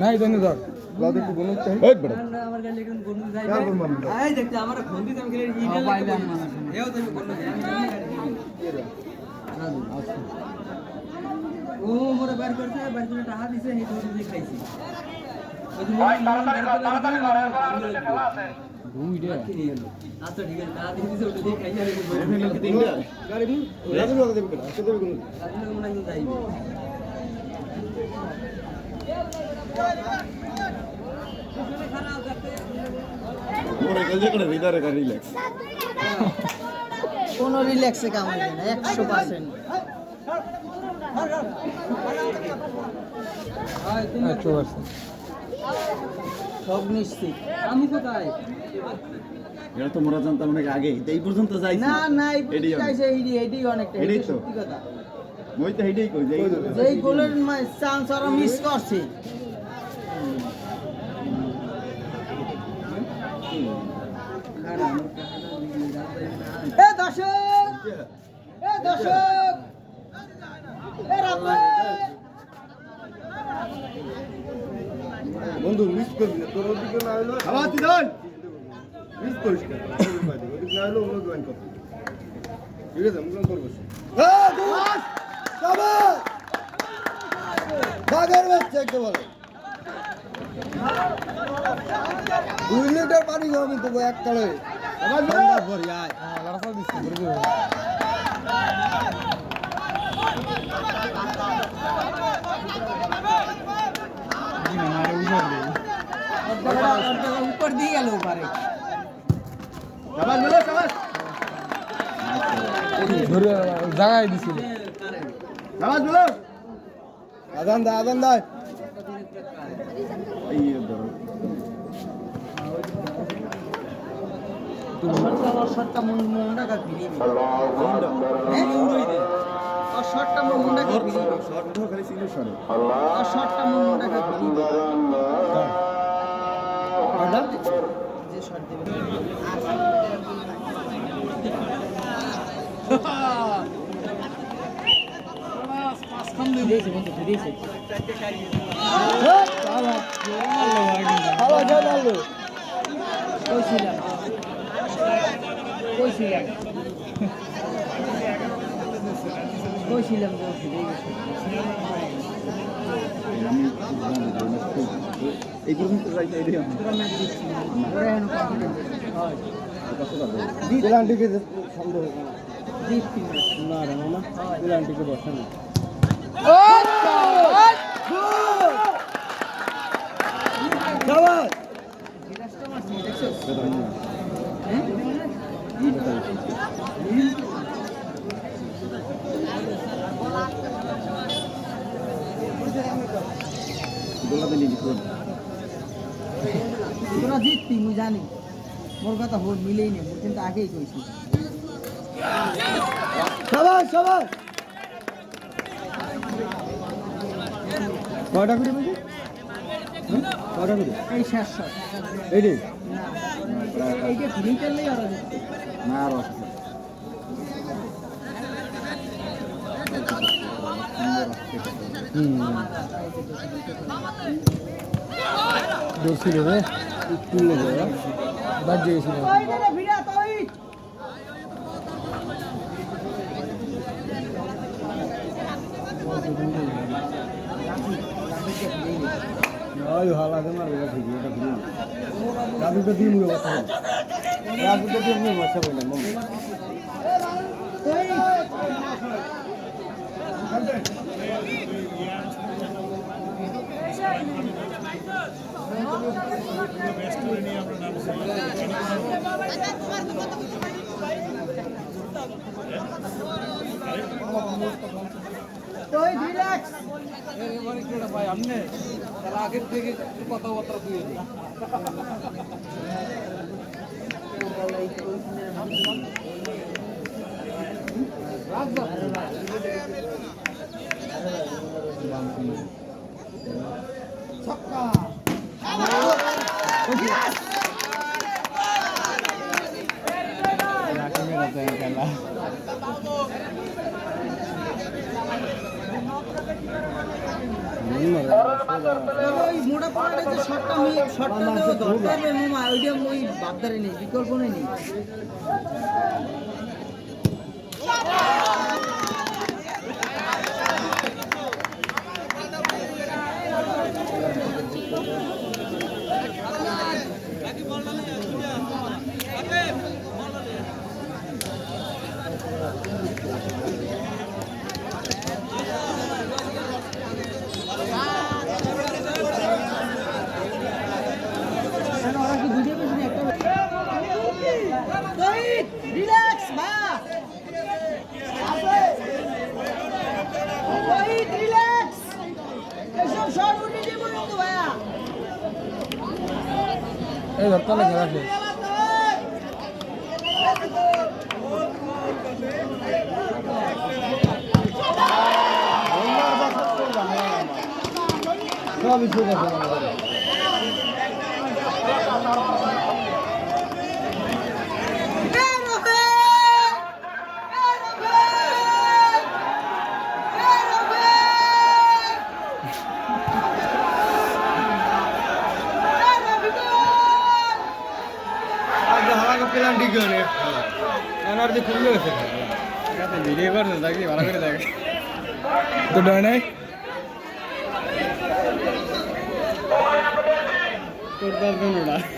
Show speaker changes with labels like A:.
A: নাই জানি ধর লাদ একটু গুণ চাই এই বড়
B: আমার গালে কোন গুণ যাই আই দেখতে আমার ফোন দিতে আমি খেলে ইডেল পাইলাম না এও তুমি গুণ যাই ও মোরে বার করতে বার করে টাকা দিছে এই তো দিয়ে খাইছি ভাই তাড়াতাড়ি মারা খেলা আছে দুইটা আচ্ছা ঠিক আছে টাকা দিছে ওটা দিয়ে খাইছি আর তিনটা গাড়ি দিন রাজু লোক দেবে কেন আসলে দেবে কোন রাজু লোক মনে হয় যাইবে
C: মোরে গলজে করে ভিতরে করে রিল্যাক্স
D: কোনো রিল্যাক্সে কাম হয় না 100% সব নিশ্চিত
B: আমি কোথায়
C: এটা তো মোরা জানতাম অনেক আগে এই পর্যন্ত যাই
D: না না এই পর্যন্ত যাইছে এইডি অনেকটা
C: এটাই তো
D: সত্যি কথা
C: মই তো হেডেই কই
D: যেই গোলের চান্স ওরা মিস করছে এ দর্শক এ রাব্বা
A: বন্ধু মিস করবি তোর ওদিকে না হলো আবার দিদান মিস করিস না ওদিকে না হলো অন্য জয়েন কর ঠিক আছে আমরা করব হ্যাঁ দোস শাবাশ বাগের বাচ্চা কে বলে 2 লিটার পানি খাও আমি তো এক কালে আমার ঠান্ডা ভরি আয় হ্যাঁ লড়াটা দিছি ভরি দেব
D: ऊपर দিয়ে গেল পারে
A: শাবাশ বলো শাবাশ
E: ধরে জায়গায় দিছিল
A: শাবাশ বলো আদান দা
C: এই ধরো
D: শটটা মুন্ডা কা ফিরি और शॉट का मुंडा का फीलिंग
C: শর্ট তো খালি সিনে শরে
D: और शॉट का मुंडा का फीलिंग যে শট দেবে পাঁচ খাম দিয়েছে বন্ধু দিয়েছে
A: আলো যা আলো
D: কইছিলাম যে ফিরে গেছে
C: আমি এই পর্যন্ত যাইতে এটাই আমি
D: তোরা ম্যাচ দিচ্ছি ওরা এখন কনফিডেন্ট হয়
A: পেনাল্টিকে সন্দেহ
D: জিতছি
A: না রে মামা পেনাল্টিকে বসে না শাবাশ
D: রাস্তা মারছি দেখছো
C: গোলা দিলি দিছো
D: তোরা জিতবি মুই জানি মোর কথা হোক মিলেই নেই মোর কিন্তু আগেই কইছি
A: শাবাশ শাবাশ কয়টা করে বলছি কয়টা করে
D: এই শেষ শট
A: এই রে
D: না এইটা ফিলিং করলেই ওরা জিতবে
C: না আর আছে
E: দৌড়ছিল রে
A: তুললে যাবে
E: বাজে গেছিল
D: ওই রে ভিড়া তুই
A: ওই ভালো লাগে না ওটা ঠিক ওটা ঠিক রাজুকে দিয়ে মুড়ে বসা রাজুকে দিয়ে মুড়ে বসা বললাম মামা
D: তুই রিল্যাক্স
B: ভাই আপনি তার আগের থেকে কথাবার্তা দিয়ে দিই
D: ছক্কা
E: খেলা
D: ওই মোটা পোলাটা যে শর্টটা দরকার মামা ওইটা ওই বাপদারে নেই বিকল্প নেই ওরা কি দুইটা পেছনে একটা রিল্যাক্স ভাই রিল্যাক্স এসব শর্ট উঠে দিব না তো ভাইয়া
E: এই ধরতে না খেলা শেষ
A: সবই ঠিক আছে হালাকা পেলান্টি গানে এনার্জি কমে গেছে ভিডিও করছে দেখি ভালো করে দেখ
E: তো ডয় নাই
A: তোর দশ